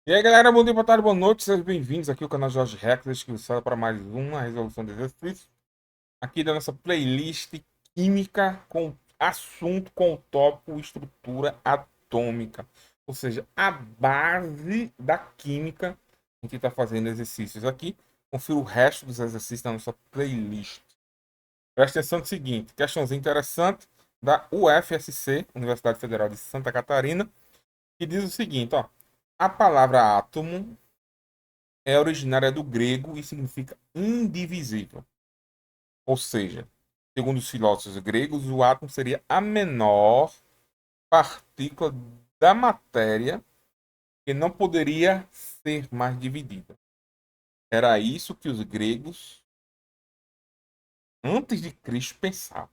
E aí, galera, bom dia, boa tarde, boa noite, sejam bem-vindos aqui ao canal Jorge Heckler, escrevendo para mais uma resolução de exercício aqui da nossa playlist Química com assunto com o tópico estrutura atômica, ou seja, a base da química. A gente está fazendo exercícios aqui. Confira o resto dos exercícios da nossa playlist. Presta atenção no seguinte, questãozinha interessante da UFSC, Universidade Federal de Santa Catarina, que diz o seguinte, ó: a palavra átomo é originária do grego e significa indivisível. Ou seja, segundo os filósofos gregos, o átomo seria a menor partícula da matéria que não poderia ser mais dividida. Era isso que os gregos, antes de Cristo, pensavam.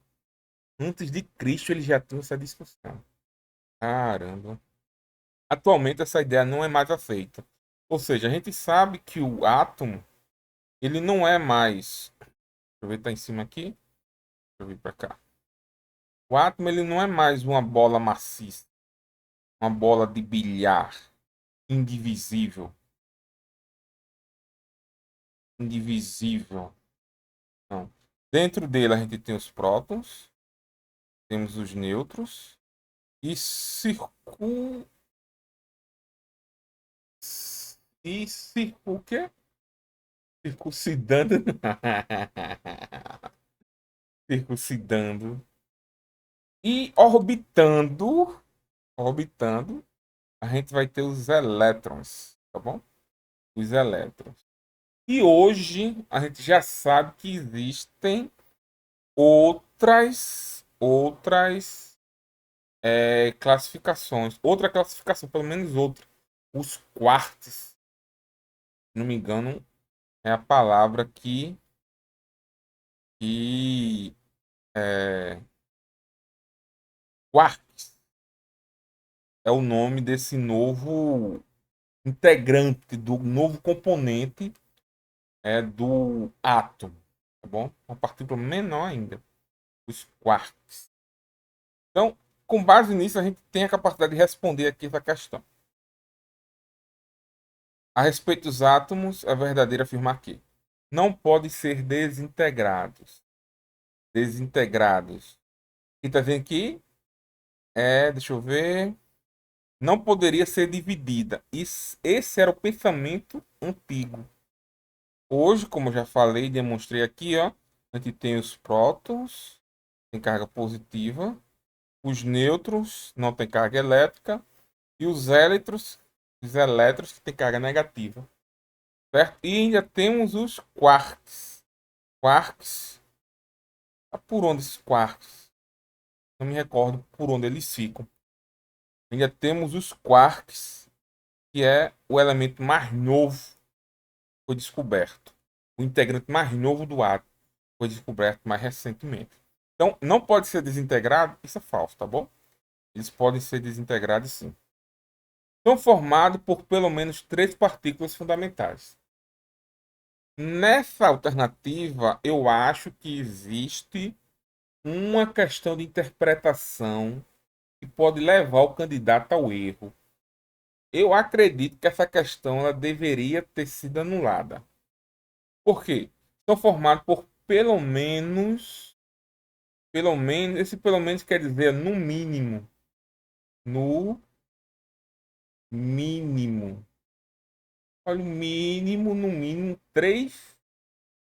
Antes de Cristo, eles já tinham essa discussão. Caramba. Atualmente, essa ideia não é mais aceita. Ou seja, a gente sabe que o átomo, ele não é mais. Deixa eu ver, tá em cima aqui. Deixa eu vir para cá. O átomo ele não é mais uma bola maciça, uma bola de bilhar, indivisível, indivisível. Não. Dentro dele a gente tem os prótons, temos os nêutrons e o quê? Circuncidando. Circuncidando e orbitando, a gente vai ter os elétrons, tá bom? Os elétrons. E hoje a gente já sabe que existem outras classificações. Outra classificação, pelo menos outra. Os quarks. Se não me engano, é a palavra que quarks é o nome desse novo integrante, do novo componente do átomo. Tá bom? Uma partícula menor ainda. Os quarks. Então, com base nisso, a gente tem a capacidade de responder aqui essa questão. A respeito dos átomos, é verdadeiro afirmar que não podem ser desintegrados. Desintegrados. E está dizendo que deixa eu ver, não poderia ser dividida. Esse era o pensamento antigo. Hoje, como eu já falei, demonstrei aqui, ó, a gente tem os prótons, tem carga positiva, os nêutrons não tem carga elétrica e os elétrons que têm carga negativa. Certo? E ainda temos os quarks. Quarks. Por onde esses quarks? Não me recordo por onde eles ficam. Ainda temos os quarks, que é o elemento mais novo que foi descoberto. O integrante mais novo do átomo foi descoberto mais recentemente. Então, não pode ser desintegrado, isso é falso, tá bom? Eles podem ser desintegrados sim. São formados por pelo menos três partículas fundamentais. Nessa alternativa, eu acho que existe uma questão de interpretação que pode levar o candidato ao erro. Eu acredito que essa questão ela deveria ter sido anulada. Por quê? São formados por esse pelo menos quer dizer no mínimo, olha, no mínimo três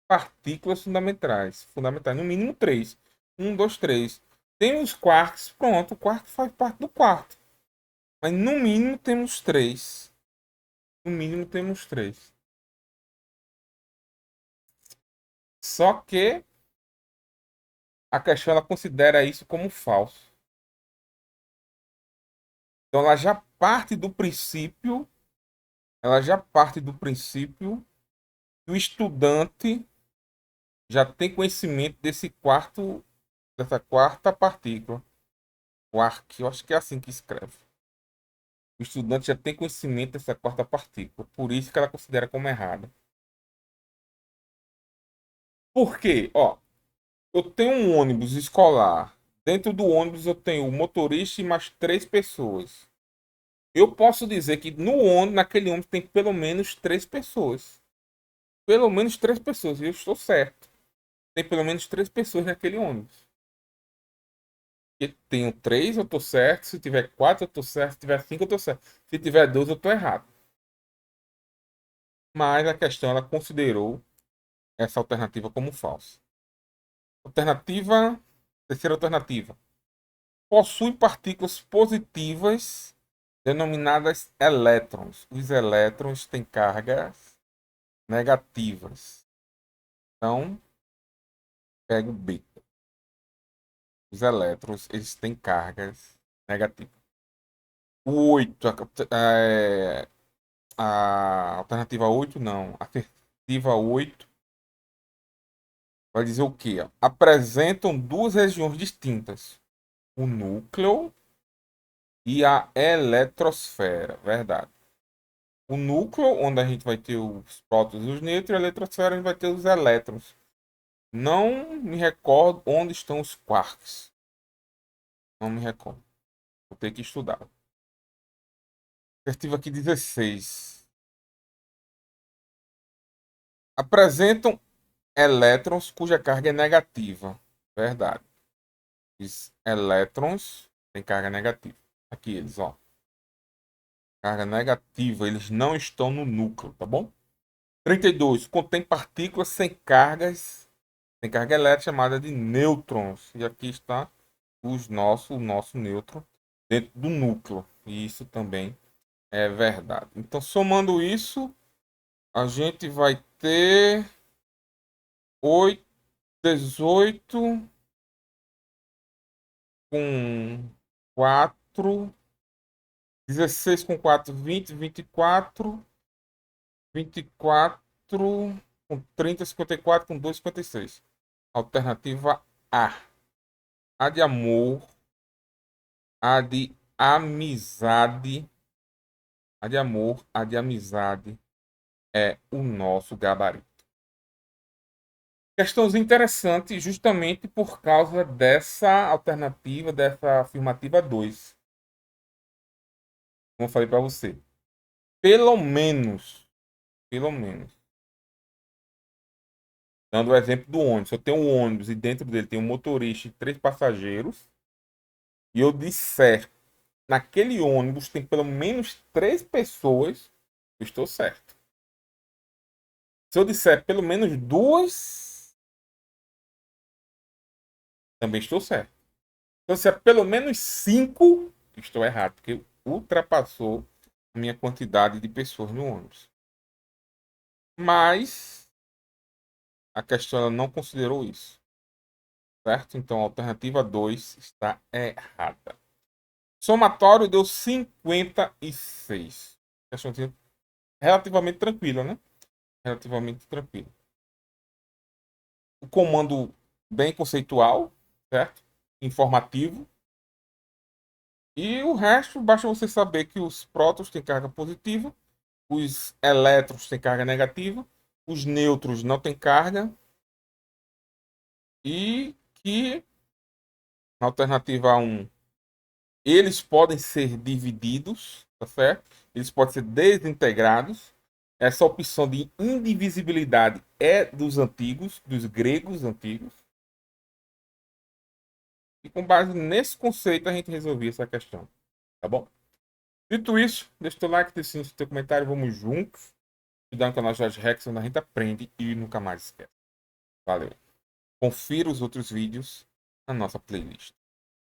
partículas fundamentais, no mínimo três. Um, dois, três. Tem os quarks, pronto, o quark faz parte do quarto. Mas no mínimo temos três. No mínimo temos três. Só que a questão ela considera isso como falso. Então ela já parte do princípio que o estudante já tem conhecimento dessa quarta partícula. Quark, eu acho que é assim que escreve. O estudante já tem conhecimento dessa quarta partícula, por isso que ela considera como errada. Por quê? Ó, eu tenho um ônibus escolar. Dentro do ônibus eu tenho o motorista e mais três pessoas. Eu posso dizer que no ônibus, naquele ônibus, tem pelo menos 3 pessoas. Pelo menos 3 pessoas, e eu estou certo. Tem pelo menos 3 pessoas naquele ônibus. Se tenho 3, eu estou certo. Se tiver 4, eu estou certo. Se tiver 5, eu estou certo. Se tiver 12, eu estou errado. Mas a questão, ela considerou essa alternativa como falsa. Alternativa, terceira alternativa. Possui partículas positivas denominadas elétrons. Os elétrons têm cargas negativas. Então, pego B. Os elétrons, eles têm cargas negativas. O 8, a alternativa 8 não. A alternativa 8 vai dizer o quê? Apresentam duas regiões distintas. O núcleo e a eletrosfera. Verdade. O núcleo, onde a gente vai ter os prótons e os nêutrons, e a eletrosfera, a gente vai ter os elétrons. Não me recordo onde estão os quarks. Não me recordo. Vou ter que estudar. Alternativa aqui 16. Apresentam elétrons cuja carga é negativa. Verdade. Os elétrons têm carga negativa. Aqui eles, ó. Carga negativa, eles não estão no núcleo, tá bom? 32. Contém partículas sem cargas, sem carga elétrica, chamada de nêutrons. E aqui está o nosso nêutron dentro do núcleo. E isso também é verdade. Então, somando isso, a gente vai ter 8, 18 com 4, 16 com 4, 20, 24, 24 com 30, 54 com 2, 56. Alternativa A. A de amor, a de amizade, a de amor, a de amizade é o nosso gabarito. Questões interessantes justamente por causa dessa alternativa, dessa afirmativa 2. Como eu falei para você. Pelo menos. Dando o exemplo do ônibus. Se eu tenho um ônibus e dentro dele tem um motorista e 3 passageiros, e eu disser naquele ônibus tem pelo menos 3 pessoas, eu estou certo. Se eu disser pelo menos 2, também estou certo. Se eu disser pelo menos 5, estou errado, porque ultrapassou a minha quantidade de pessoas no ônibus. Mas a questão ela não considerou isso. Certo? Então a alternativa 2 está errada. Somatório deu 56. Questão relativamente tranquila, né? Relativamente tranquila. O comando bem conceitual, certo? Informativo. E o resto, basta você saber que os prótons têm carga positiva, os elétrons têm carga negativa, os nêutrons não têm carga e que na alternativa 1 eles podem ser divididos, tá certo? Eles podem ser desintegrados. Essa opção de indivisibilidade é dos antigos, dos gregos antigos. E com base nesse conceito a gente resolveu essa questão, tá bom? Dito isso, deixa o teu like, deixa o teu comentário, vamos juntos. Estudar no canal Jorge Rex, onde a gente aprende e nunca mais esquece. Valeu. Confira os outros vídeos na nossa playlist.